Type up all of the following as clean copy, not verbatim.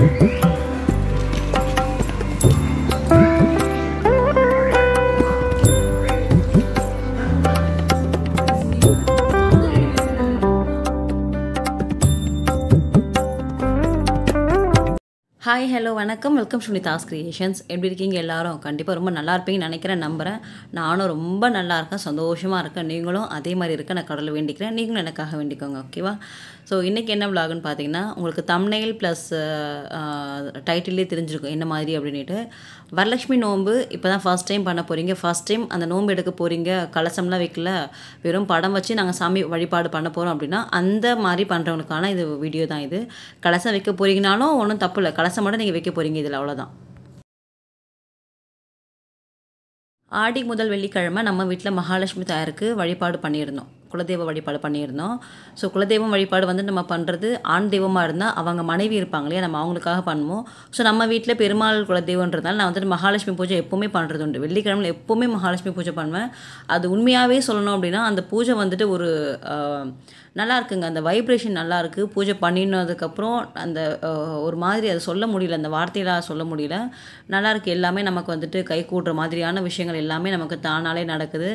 Hi hello வணக்கம் welcome சுனிதாஸ் creations. எப்படி இருக்கீங்க எல்லாரும்? கண்டிப்பாக ரொம்ப நல்லா இருப்பீங்கன்னு நினைக்கிறேன், நம்புகிறேன். நானும் ரொம்ப நல்லா இருக்கேன், சந்தோஷமாக இருக்கேன். நீங்களும் அதே மாதிரி இருக்க நான் கடவுளை வேண்டிக்கிறேன். நீங்களும் எனக்காக வேண்டிக்கோங்க, ஓகேவா? ஸோ இன்றைக்கி என்ன விலாகுன்னு பார்த்தீங்கன்னா, உங்களுக்கு தம்ப்நெயில் ப்ளஸ் டைட்டிலே தெரிஞ்சிருக்கும் என்ன மாதிரி அப்படின்ட்டு. வரலட்சுமி நோன்பு இப்போ தான் ஃபர்ஸ்ட் டைம் பண்ண போகிறீங்க. ஃபர்ஸ்ட் டைம் அந்த நோன்பு எடுக்க போகிறீங்க, கலசம்லாம் வைக்கல, வெறும் படம் வச்சு நாங்கள் சாமி வழிபாடு பண்ண போகிறோம் அப்படின்னா அந்த மாதிரி பண்ணுறவங்களுக்கான இது வீடியோ தான் இது. கலசம் வைக்க போகிறீங்கனாலும் ஒன்றும் தப்பு இல்லை, கலசம் மட்டும் நீங்கள் வைக்க போகிறீங்க இதில், அவ்வளோதான். ஆடி முதல் வெள்ளிக்கிழமை நம்ம வீட்டில் மகாலட்சுமி தாயாருக்கு வழிபாடு பண்ணியிருந்தோம், குலதெய்வ வழிபாடு பண்ணியிருந்தோம். ஸோ குலதெய்வம் வழிபாடு வந்து நம்ம பண்ணுறது ஆண் தெய்வமாக இருந்தால் அவங்க மனைவி இருப்பாங்க இல்லையா, நம்ம அவங்களுக்காக பண்ணுவோம். ஸோ நம்ம வீட்டில் பெருமாள் குலதெய்வன்றதால நான் வந்துட்டு மகாலட்சுமி பூஜை எப்போவுமே பண்ணுறது உண்டு. வெள்ளிக்கிழமையில் எப்போவுமே மகாலட்சுமி பூஜை பண்ணுவேன். அது உண்மையாகவே சொல்லணும் அப்படின்னா அந்த பூஜை வந்துட்டு ஒரு நல்லா இருக்குங்க, அந்த வைப்ரேஷன் நல்லா இருக்குது. பூஜை பண்ணினதுக்கப்புறம் அந்த ஒரு மாதிரி அதை சொல்ல முடியல, அந்த வார்த்தையெல்லாம் சொல்ல முடியல, நல்லாயிருக்கு. எல்லாமே நமக்கு வந்துட்டு கை கூட்டுற மாதிரியான விஷயங்கள் எல்லாமே நமக்கு தானாலே நடக்குது.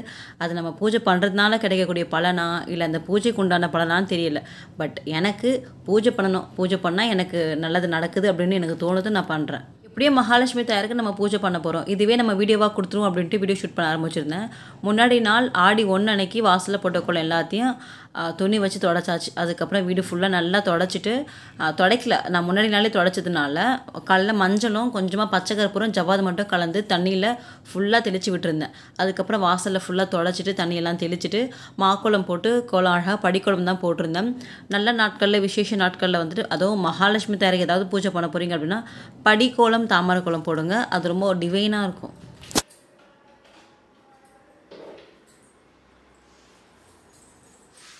அது நம்ம பூஜை பண்ணுறதுனால கிடைக்கக்கூடிய பலனா இல்லை அந்த பூஜைக்கு உண்டான பலனான்னு தெரியல. பட் எனக்கு பூஜை பண்ணணும், பூஜை பண்ணால் எனக்கு நல்லது நடக்குது அப்படின்னு எனக்கு தோணுது, நான் பண்ணுறேன். இப்படியே மகாலட்சுமி தாயாருக்கு நம்ம பூஜை பண்ண போகிறோம். இதுவே நம்ம வீடியோவாக கொடுத்துருவோம் அப்படின்ட்டு வீடியோ ஷூட் பண்ண ஆரம்பிச்சிருந்தேன். முன்னாடி நாள் ஆடி 1 அன்னைக்கு வாசலில் போட்ட கோலம் எல்லாத்தையும் துணி வச்சு தொடச்சாச்சு. அதுக்கப்புறம் வீடு ஃபுல்லாக நல்லா தொடச்சிட்டு, துடைக்கல, நான் முன்னாடி நாளே தொடச்சதுனால காலைல மஞ்சளும் கொஞ்சமாக பச்சை கற்பூரம் ஜவ்வாது மட்டும் கலந்து தண்ணியில் ஃபுல்லாக தெளித்து விட்டுருந்தேன். அதுக்கப்புறம் வாசலில் ஃபுல்லாக தொடச்சிட்டு தண்ணியெல்லாம் தெளிச்சுட்டு மாக்கோலம் போட்டு கோலம் அழகாக படிக்கோலம் தான் போட்டிருந்தேன். நல்ல நாட்களில் விசேஷ நாட்களில் வந்துட்டு அதுவும் மகாலட்சுமி தாயாருக்கு ஏதாவது பூஜை பண்ண போகிறீங்க அப்படின்னா படிக்கோலம் தாமரை கோலம் போடுங்க, அது ரொம்ப டிவைனாக இருக்கும்.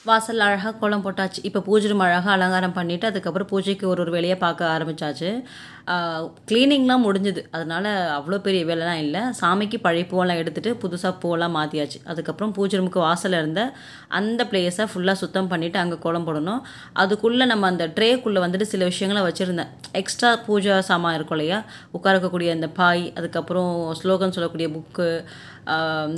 வாசல் அழகாக கோலம் போட்டாச்சு. இப்போ பூஜை ரூம் அழகாக அலங்காரம் பண்ணிவிட்டு அதுக்கப்புறம் பூஜைக்கு ஒரு வேலையை பார்க்க ஆரம்பித்தாச்சு. க்ளீனிங்லாம் முடிஞ்சுது, அதனால் அவ்வளோ பெரிய வேலைலாம் இல்லை. சாமிக்கு பழைய பூவெல்லாம் எடுத்துகிட்டு புதுசாக பூவெல்லாம் மாற்றியாச்சு. அதுக்கப்புறம் பூஜை ரூமுக்கு வாசலில் இருந்த அந்த பிளேஸை ஃபுல்லாக சுத்தம் பண்ணிவிட்டு அங்கே கோலம் போடணும். அதுக்குள்ளே நம்ம அந்த ட்ரேக்குள்ளே வந்துட்டு சில விஷயங்களை வச்சுருந்தேன். எக்ஸ்ட்ரா பூஜை சாமான் இருக்கும் இல்லையா, உட்காரக்கூடிய அந்த பாய், அதுக்கப்புறம் ஸ்லோகன் சொல்லக்கூடிய புக்கு,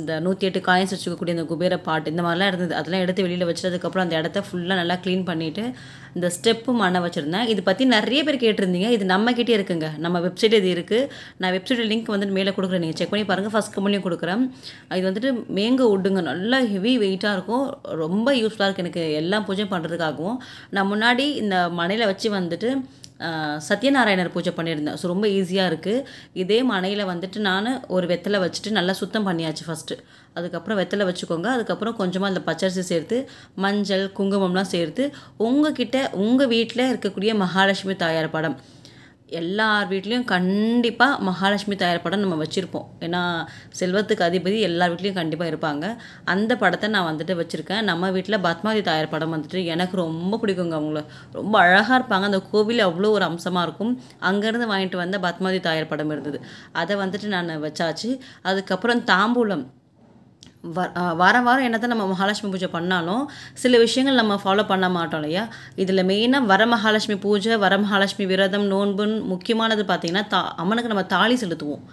இந்த 108 காயின்ஸ் வச்சுக்கக்கூடிய அந்த குபேர பாட்டு, இந்த மாதிரிலாம் இருந்தது. அதெல்லாம் எடுத்து வெளியில் வச்சுட்டு அதுக்கப்புறம் அந்த இடத்த ஃபுல்லாக நல்லா க்ளீன் பண்ணிவிட்டு இந்த ஸ்டெப்பு மண்ணை வச்சுருந்தேன். இது பற்றி நிறைய பேர் கேட்டிருந்தீங்க. இது நம்மக்கிட்டே இருக்குங்க, நம்ம வெப்சைட் இது இருக்குது. நான் வெப்சைட் லிங்க் வந்துட்டு மேலே கொடுக்குறேன், நீங்கள் செக் பண்ணி பாருங்கள். ஃபஸ்ட் கமெண்ட்லையும் கொடுக்குறேன். இது வந்துட்டு மேங்க உட்டுங்க, நல்லா ஹெவி வெயிட்டாக இருக்கும், ரொம்ப யூஸ்ஃபுல்லாக இருக்குது எனக்கு எல்லா பூஜையும் பண்ணுறதுக்காகவும். நான் முன்னாடி இந்த மனையில் வச்சு வந்துட்டு சத்யநாராயணர் பூஜை பண்ணியிருந்தேன். ஸோ ரொம்ப ஈஸியாக இருக்குது. இதே மனையில் வந்துட்டு நான் ஒரு வெத்தலை வச்சுட்டு நல்லா சுத்தம் பண்ணியாச்சு ஃபஸ்ட்டு. அதுக்கப்புறம் வெத்தலை வச்சுக்கோங்க. அதுக்கப்புறம் கொஞ்சமாக அந்த பச்சரிசி சேர்த்து மஞ்சள் குங்குமம்லாம் சேர்த்து உங்கள் வீட்டில் இருக்கக்கூடிய மகாலட்சுமி தாயார் படம், எல்லார் வீட்லேயும் கண்டிப்பாக மகாலட்சுமி தாயார் படம் நம்ம வச்சுருப்போம். ஏன்னா செல்வத்துக்கு அதிபதி எல்லார் வீட்லேயும் கண்டிப்பாக இருப்பாங்க. அந்த படத்தை நான் வந்துட்டு வச்சுருக்கேன். நம்ம வீட்டில் பத்மாவதி தாயார் படம் வந்துட்டு எனக்கு ரொம்ப பிடிக்குங்க. அவங்கள ரொம்ப அழகாக இருப்பாங்க. அந்த கோவில் அவ்வளோ ஒரு அம்சமாக இருக்கும். அங்கேருந்து வாங்கிட்டு வந்த பத்மாவதி தாயார் படம் இருந்தது, அதை வந்துட்டு நான் வச்சாச்சு. அதுக்கப்புறம் தாம்பூலம், வாரம் என்ன தான் நம்ம மகாலட்சுமி பூஜை பண்ணாலும் சில விஷயங்கள் நம்ம ஃபாலோ பண்ண மாட்டோம் இல்லையா. இதில் மெயினாக வரமகாலட்சுமி பூஜை, வரமகாலட்சுமி விரதம், நோன்புன்னு முக்கியமானது பார்த்திங்கன்னா அம்மனுக்கு நம்ம தாலி செலுத்துவோம்.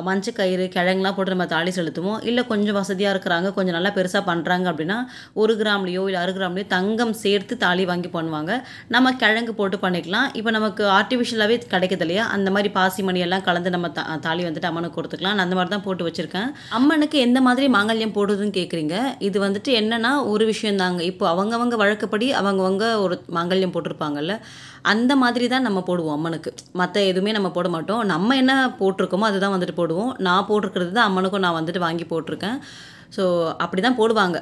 மஞ்சள் கயிறு கிழங்குலாம் போட்டு நம்ம தாலி செலுத்துவோம். இல்லை கொஞ்சம் வசதியாக இருக்கிறாங்க, கொஞ்சம் நல்லா பெருசாக பண்ணுறாங்க அப்படின்னா 1 கிராம்லேயோ இல்லை 6 கிராம்லேயோ தங்கம் சேர்த்து தாலி வாங்கி பண்ணுவாங்க. நம்ம கிழங்கு போட்டு பண்ணிக்கலாம். இப்போ நமக்கு ஆர்டிஃபிஷியலாகவே கிடைக்குது இல்லையா, அந்த மாதிரி பாசி மணியெல்லாம் கலந்து நம்ம தாலி வந்துட்டு அம்மனுக்கு கொடுத்துக்கலாம். நான் அந்த மாதிரி தான் போட்டு வச்சுருக்கேன். அம்மனுக்கு எந்த மாதிரி மாங்கல்யம் போடுறதுன்னு கேட்குறீங்க. இது வந்துட்டு என்னென்னா ஒரு விஷயம் தாங்க, இப்போ அவங்கவங்க வழக்கப்படி அவங்கவங்க ஒரு மாங்கல்யம் போட்டிருப்பாங்கல்ல, அந்த மாதிரி தான் நம்ம போடுவோம் அம்மனுக்கு. மற்ற எதுவுமே நம்ம போட மாட்டோம். நம்ம என்ன போட்டிருக்கோமோ அதுதான் வந்துட்டு போடுவோம். நான் போட்டிருக்கிறது தான் அம்மனுக்கும் நான் வந்துட்டு வாங்கி போட்டிருக்கேன். ஸோ அப்படி தான் போடுவாங்க.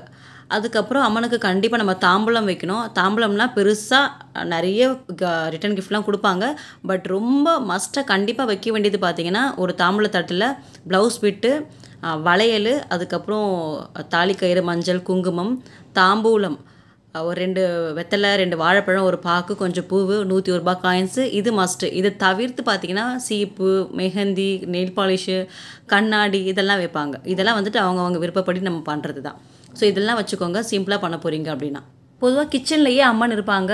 அதுக்கப்புறம் அம்மனுக்கு கண்டிப்பாக நம்ம தாம்பூலம் வைக்கணும். தாம்பூலம்னா பெருசாக நிறைய ரிட்டன் கிஃப்ட்லாம் கொடுப்பாங்க. பட் ரொம்ப மஸ்ட்டாக கண்டிப்பாக வைக்க வேண்டியது பார்த்திங்கன்னா ஒரு தாம்பூல தட்டில் ப்ளவுஸ் பிட்டு, வளையல், அதுக்கப்புறம் தாலிக்கயிறு, மஞ்சள் குங்குமம், தாம்பூலம், ஒரு 2 வெத்தலை, 2 வாழைப்பழம், ஒரு பாக்கு, கொஞ்சம் பூவு, 101 ரூபாய் காயின்ஸு, இது மஸ்ட்டு. இதை தவிர்த்து பார்த்திங்கன்னா சீப்பு, மெஹந்தி, நெயில் பாலிஷு, கண்ணாடி இதெல்லாம் வைப்பாங்க. இதெல்லாம் வந்துட்டு அவங்கவுங்க விருப்பப்படி நம்ம பண்ணுறது தான். ஸோ இதெல்லாம் வச்சுக்கோங்க சிம்பிளாக பண்ண போகிறீங்க அப்படின்னா. பொதுவா கிச்சன்லயே அம்மன் இருப்பாங்க.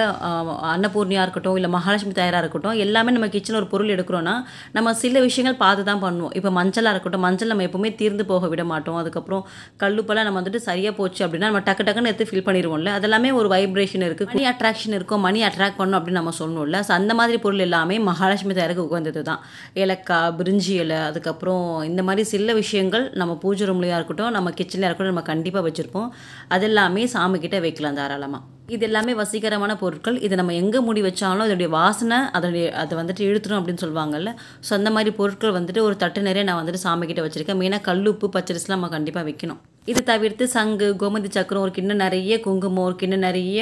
அன்னபூர்ணியா இருக்கட்டும், இல்ல மகாலட்சுமி தாயாரா இருக்கட்டும், எல்லாமே நம்ம கிச்சன்ல ஒரு பொருள் எடுக்கிறோம்னா, நம்ம சில விஷயங்கள் பார்த்து தான் பண்ணுவோம். இப்ப மஞ்சளா இருக்கட்டும், மஞ்சள் நம்ம எப்பவுமே தீர்ந்து போக விட மாட்டோம். அதுக்கப்புறம் கல்லுப்பெல்லாம் நம்ம வந்துட்டு சரியா போச்சு அப்படின்னா, நம்ம டக்கு டக்குன்னு எடுத்து ஃபில் பண்ணிருவோம்ல. அதெல்லாமே ஒரு வைப்ரேஷன் இருக்கு. மணி அட்ராக்ஷன் இருக்கும். மணி அட்ராக்ட் பண்ணணும் அப்படின்னு நம்ம சொல்லணும்ல. ஸோ அந்த மாதிரி பொருள் எல்லாமே மகாலட்சுமி தாயாருக்கு உகந்தது தான். ஏலக்காய், பிரிஞ்சி இலை, அதுக்கப்புறம் இந்த மாதிரி சில விஷயங்கள் நம்ம பூஜை ரூம்லயா இருக்கட்டும், நம்ம கிச்சன்லயா இருக்கட்டும் நம்ம கண்டிப்பா வச்சிருப்போம். அது எல்லாமே சாமி கிட்ட வைக்கலாம் தாராளமா. இது எல்லாமே வசீகரமான பொருட்கள். இதை நம்ம எங்கே மூடி வச்சாலும் அதோடைய வாசனை அதை வந்துட்டு இழுத்துரும் அப்படின்னு சொல்லுவாங்கல்ல. ஸோ அந்த மாதிரி பொருட்கள் வந்துட்டு ஒரு தட்டு நிறைய நான் வந்துட்டு சாமி கிட்ட வச்சுருக்கேன். மெயினாக கல்லுப்பு, பச்சரிசிலாம் நம்ம கண்டிப்பாக வைக்கணும். இது தவிர்த்து சங்கு, கோமதி சக்கரம், ஒரு கிண்ணம் நிறைய குங்குமம், ஒரு கிண்ணம் நிறைய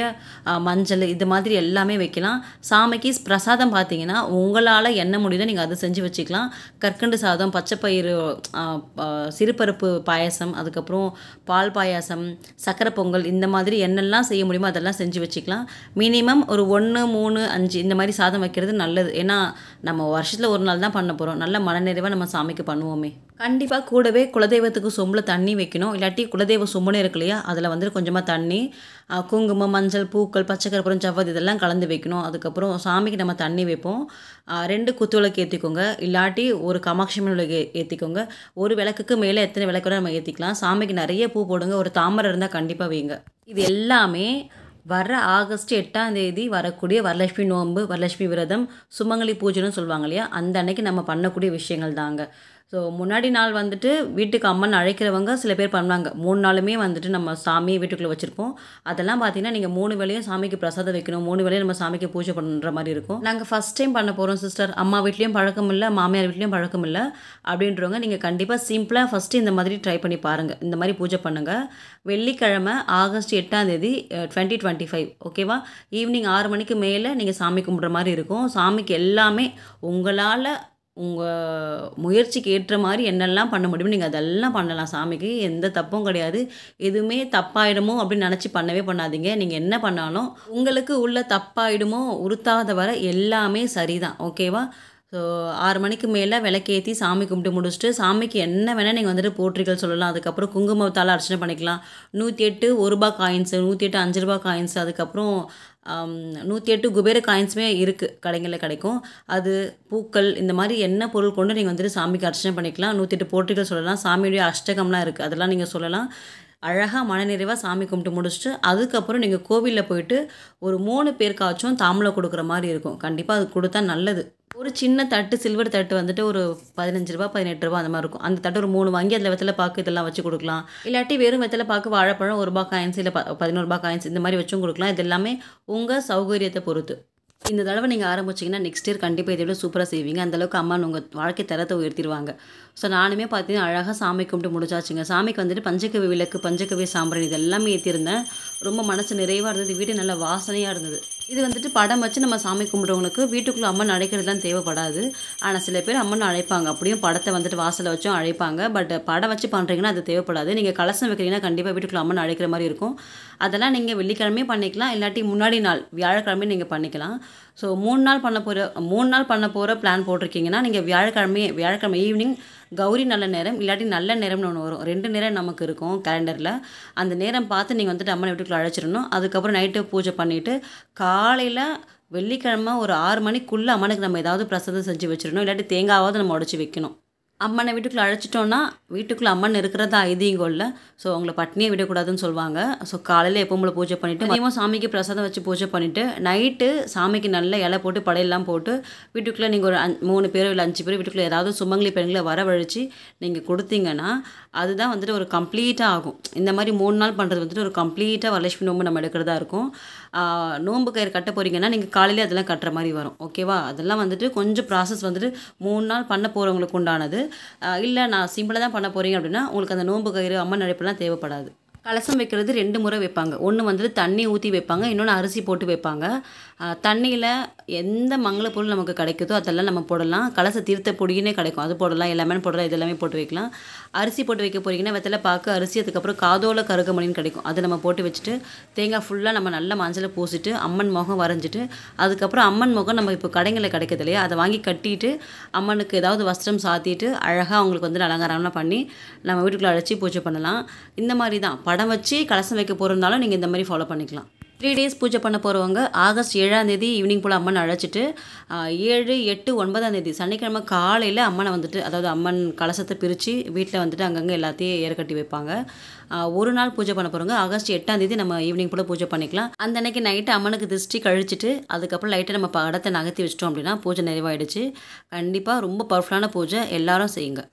மஞ்சள், இது மாதிரி எல்லாமே வைக்கலாம். சாமிக்கு பிரசாதம் பார்த்தீங்கன்னா உங்களால் என்ன முடியுதோ நீங்கள் அதை செஞ்சு வச்சுக்கலாம். கற்கண்டு சாதம், பச்சைப்பயிறு, சிறுபருப்பு பாயாசம், அதுக்கப்புறம் பால் பாயாசம், சக்கரை பொங்கல், இந்த மாதிரி என்னெல்லாம் செய்ய முடியுமோ அதெல்லாம் செஞ்சு வச்சுக்கலாம். மினிமம் ஒரு 1, 3, 5 இந்த மாதிரி சாதம் வைக்கிறது நல்லது. ஏன்னா நம்ம வருஷத்தில் ஒரு நாள் தான் பண்ண போகிறோம். நல்ல மனநிறைவாக நம்ம சாமிக்கு பண்ணுவோமே. கண்டிப்பாக கூடவே குலதெய்வத்துக்கு சொம்பில் தண்ணி வைக்கணும். இல்லாட்டி குலதெய்வ சொம்புன்னு இருக்கு இல்லையா, அதில் வந்துட்டு கொஞ்சமாக தண்ணி, குங்குமம், மஞ்சள், பூக்கள், பச்சைக்கற்பூரம், ஜவ்வாது இதெல்லாம் கலந்து வைக்கணும். அதுக்கப்புறம் சாமிக்கு நம்ம தண்ணி வைப்போம். 2 குத்துவிளக்கு ஏற்றிக்கோங்க. இல்லாட்டி ஒரு காமாட்சி அம்மன் விளக்கு ஏற்றிக்கோங்க. ஒரு விளக்குக்கு மேலே எத்தனை விளக்கு வேணால் நம்ம ஏற்றிக்கலாம். சாமிக்கு நிறைய பூ போடுங்க. ஒரு தாமரை இருந்தால் கண்டிப்பாக வைங்க. இது எல்லாமே வர ஆகஸ்ட் 8ஆம் தேதி வரக்கூடிய வரலட்சுமி நோன்பு, வரலட்சுமி விரதம், சுமங்கலி பூஜைன்னு சொல்லுவாங்க இல்லையா, அந்த அன்னைக்கு நம்ம பண்ணக்கூடிய விஷயங்கள் தாங்க. ஸோ முன்னாடி நாள் வந்துட்டு வீட்டுக்கு அம்மன் அழைக்கிறவங்க சில பேர் பண்ணுவாங்க. 3 நாளுமே வந்துட்டு நம்ம சாமியை வீட்டுக்குள்ளே வச்சுருப்போம். அதெல்லாம் பார்த்தீங்கன்னா நீங்கள் 3 வேளையும் சாமிக்கு பிரசாதம் வைக்கணும். 3 வேளையும் நம்ம சாமிக்கு பூஜை பண்ணுற மாதிரி இருக்கும். நாங்கள் ஃபஸ்ட் டைம் பண்ண போகிறோம் சிஸ்டர், அம்மா வீட்லேயும் பழக்கம் இல்லை, மாமியார் வீட்லேயும் பழக்கம் இல்லை அப்படின்றவங்க நீங்கள் கண்டிப்பாக சிம்பிளாக ஃபஸ்ட்டு இந்த மாதிரி ட்ரை பண்ணி பாருங்கள். இந்த மாதிரி பூஜை பண்ணுங்கள். வெள்ளிக்கிழமை ஆகஸ்ட் 8ஆம் தேதி 2025 ஓகேவா, ஈவினிங் 6 மணிக்கு மேலே நீங்கள் சாமி கும்பிட்ற மாதிரி இருக்கும். சாமிக்கு எல்லாமே உங்களால் உங்கள் முயற்சிக்கு ஏற்ற மாதிரி என்னெல்லாம் பண்ண முடியுமோ நீங்கள் அதெல்லாம் பண்ணலாம். சாமிக்கு எந்த தப்பும் கிடையாது. எதுவுமே தப்பாயிடுமோ அப்படின்னு நினச்சி பண்ணவே பண்ணாதீங்க. நீங்கள் என்ன பண்ணாலும் உங்களுக்கு உள்ள தப்பாயிடுமோ உறுத்தாத வரை எல்லாமே சரிதான். ஓகேவா. ஸோ 6 மணிக்கு மேலே விளக்கேற்றி சாமி கும்பிட்டு முடிச்சுட்டு சாமிக்கு என்ன வேணால் நீங்கள் வந்துட்டு போற்றிகள் சொல்லலாம். அதுக்கப்புறம் குங்குமத்தால் அர்ச்சனை பண்ணிக்கலாம். 108 1 காயின்ஸு, 108 5 காயின்ஸு, அதுக்கப்புறம் 108 குபேர காயின்ஸுமே இருக்குது, கடைகளில் கிடைக்கும். அது பூக்கள், இந்த மாதிரி என்ன பொருள் கொண்டு நீங்கள் வந்துட்டு சாமிக்கு அர்ச்சனை பண்ணிக்கலாம். 108 போற்றிகள் சொல்லலாம். சாமியுடைய அஷ்டகம்லாம் இருக்குது, அதெல்லாம் நீங்கள் சொல்லலாம். அழகாக மனநிறைவாக சாமி கும்பிட்டு முடிச்சுட்டு அதுக்கப்புறம் நீங்கள் கோவிலில் போயிட்டு ஒரு 3 பேருக்காச்சும் தாம்பூலம் கொடுக்குற மாதிரி இருக்கும். கண்டிப்பாக அது கொடுத்தா நல்லது. ஒரு சின்ன தட்டு, சில்வர் தட்டு வந்துட்டு ஒரு ₹15 ₹18 அந்த மாதிரி இருக்கும். அந்த தட்டு ஒரு 3 வாங்கி அதில் வெத்தலை பாக்கு இதெல்லாம் வச்சு கொடுக்கலாம். இல்லாட்டி வெறும் வெத்தலை பாக்கு, வாழைப்பழம், ₹1 காயின்ஸ் இல்லை ₹11 காயின்ஸ் இந்த மாதிரி வச்சும் கொடுக்கலாம். இது எல்லாமே உங்கள் சௌகரியத்தை பொறுத்து. இந்த தடவை நீங்கள் ஆரம்பிச்சிங்கன்னா நெக்ஸ்ட் இயர் கண்டிப்பாக இதை விட சூப்பராக செய்வீங்க. அந்தளவுக்கு அம்மா உங்கள் வாழ்க்கை தரத்தை உயர்த்திடுவாங்க. ஸோ நானுமே பார்த்தீங்கன்னா அழகாக சாமி கும்பிட்டு முடிச்சாச்சுங்க. சாமிக்கு வந்துட்டு பஞ்சகவி விளக்கு, பஞ்சகவி சாம்பிராணி இது எல்லாமே ஏற்றிருந்தேன். ரொம்ப மனசு நிறைவாக இருந்தது. வீடு நல்ல வாசனையாக இருந்தது. இது வந்துட்டு படம் வச்சு நம்ம சாமி கும்பிட்றவங்களுக்கு வீட்டுக்குள்ளே அம்மன் அழைக்கிறதுலாம் தேவைப்படாது. ஆனால் சில பேர் அம்மன் அழைப்பாங்க. அப்படியும் படத்தை வந்துட்டு வாசலை வச்சும் அழைப்பாங்க. பட் படம் வச்சு பண்ணுறீங்கன்னா அது தேவைப்படாது. நீங்கள் கலசம் வைக்கிறீங்கன்னா கண்டிப்பாக வீட்டுக்குள்ளே அம்மன் அழைக்கிற மாதிரி இருக்கும். அதெல்லாம் நீங்கள் வெள்ளிக்கிழமையும் பண்ணிக்கலாம். இல்லாட்டி முன்னாடி நாள் வியாழக்கிழமையும் நீங்கள் பண்ணிக்கலாம். ஸோ 3 நாள் பண்ண போகிற பிளான் போட்டிருக்கீங்கன்னா நீங்கள் வியாழக்கிழமை ஈவினிங் கௌரி நல்ல நேரம் இல்லாட்டி நல்ல நேரம்னு ஒன்று வரும். 2 நேரம் நமக்கு இருக்கும் கேலண்டரில். அந்த நேரம் பார்த்து நீங்கள் வந்துட்டு அம்மனை வீட்டுக்குள்ளே அழைச்சிடணும். அதுக்கப்புறம் நைட்டு பூஜை பண்ணிவிட்டு காலையில் வெள்ளிக்கிழமை ஒரு 6 மணிக்குள்ளே அம்மனுக்கு நம்ம ஏதாவது பிரசாதம் செஞ்சு வச்சிடணும். இல்லாட்டி தேங்காவது நம்ம உடச்சி வைக்கணும். அம்மனை வீட்டுக்குள்ளே அழைச்சிட்டோன்னா வீட்டுக்குள்ளே அம்மன் இருக்கிறதா ஐதீகம் இல்லை. ஸோ அவங்கள பட்னியே விடக்கூடாதுன்னு சொல்லுவாங்க. ஸோ காலையில் எப்பவும் பூஜை பண்ணிவிட்டு மதியமாக சாமிக்கு பிரசாதம் வச்சு பூஜை பண்ணிவிட்டு நைட்டு சாமிக்கு நல்ல இலை போட்டு படையெல்லாம் போட்டு வீட்டுக்குள்ளே நீங்கள் ஒரு 3 பேரோ இல்லை 5 பேர் வீட்டுக்குள்ளே ஏதாவது சுமங்கலி பெண்களை வரவழைச்சி நீங்கள் கொடுத்தீங்கன்னா அதுதான் வந்துட்டு ஒரு கம்ப்ளீட்டாக ஆகும். இந்த மாதிரி 3 நாள் பண்ணுறது வந்துட்டு ஒரு கம்ப்ளீட்டாக வரலட்சுமி நோம்பு நம்ம எடுக்கிறதா இருக்கும். நோம்பு கயிறு கட்ட போகிறீங்கன்னா நீங்கள் காலையில் அதெல்லாம் கட்டுற மாதிரி வரும். ஓகேவா. அதெல்லாம் வந்துட்டு கொஞ்சம் ப்ராசஸ் வந்துட்டு 3 நாள் பண்ண போகிறவங்களுக்கு உண்டானது. இல்லை நான் சிம்பிளாக தான் பண்ண போகிறீங்க அப்படின்னா உங்களுக்கு அந்த நோம்பு கயிறு, அம்மன் அழைப்பெல்லாம் தேவைப்படாது. கலசம் வைக்கிறது 2 முறை வைப்பாங்க. ஒன்று வந்துட்டு தண்ணி ஊற்றி வைப்பாங்க, இன்னொன்று அரிசி போட்டு வைப்பாங்க. தண்ணியில் எந்த மங்கள பொருள் நமக்கு கிடைக்குதோ அதெல்லாம் நம்ம போடலாம். கலச தீர்த்த பொடியினே கிடைக்கும், அது போடலாம். எல்லாமே போடலாம், இது எல்லாமே போட்டு வைக்கலாம். அரிசி போட்டு வைக்க போகிறீங்கன்னா வெத்தலை பாக்கு, அரிசி, அதுக்கப்புறம் காதோல கருகமணின்னு கிடைக்கும், அதை நம்ம போட்டு வச்சுட்டு தேங்காய் ஃபுல்லாக நம்ம நல்ல மஞ்சளை பூசிட்டு அம்மன் முகம் வரைஞ்சிட்டு அதுக்கப்புறம் அம்மன் முகம் நம்ம இப்போ கடைகளில் கிடைக்கிறது இல்லையா, அதை வாங்கி கட்டிட்டு அம்மனுக்கு ஏதாவது வஸ்திரம் சாத்திட்டு அழகாக அவங்களுக்கு வந்து அலங்காரம்லாம் பண்ணி நம்ம வீட்டுக்குள்ளே அழைச்சி பூஜை பண்ணலாம். இந்த மாதிரி தான் படம் வச்சு கலசம் வைக்க போகிறதுனாலும் நீங்கள் இந்த மாதிரி ஃபாலோ பண்ணிக்கலாம். 3 டேஸ் பூஜை பண்ண போகிறவங்க ஆகஸ்ட் 7ஆம் தேதி ஈவினிங் போல் அம்மனை அழைச்சிட்டு 7, 8, 9ஆம் தேதி சனிக்கிழமை காலையில் அம்மனை வந்துட்டு, அதாவது அம்மன் கலசத்தை பிரித்து வீட்டில் வந்துட்டு அங்கங்கே எல்லாத்தையும் ஏறக்கட்டி வைப்பாங்க. ஒரு நாள் பூஜை பண்ண போகிறவங்க ஆகஸ்ட் 8ஆம் தேதி நம்ம ஈவினிங் போல் பூஜை பண்ணிக்கலாம். அந்த அன்னைக்கு நைட்டு அம்மனுக்கு திருஷ்டி கழிச்சிட்டு அதுக்கப்புறம் லைட்டை நம்ம படத்தை நகர்த்தி வச்சிட்டோம் அப்படின்னா பூஜை நிறைவாயிடுச்சு. கண்டிப்பாக ரொம்ப பவர்ஃபுல்லான பூஜை, எல்லாரும் செய்யுங்க.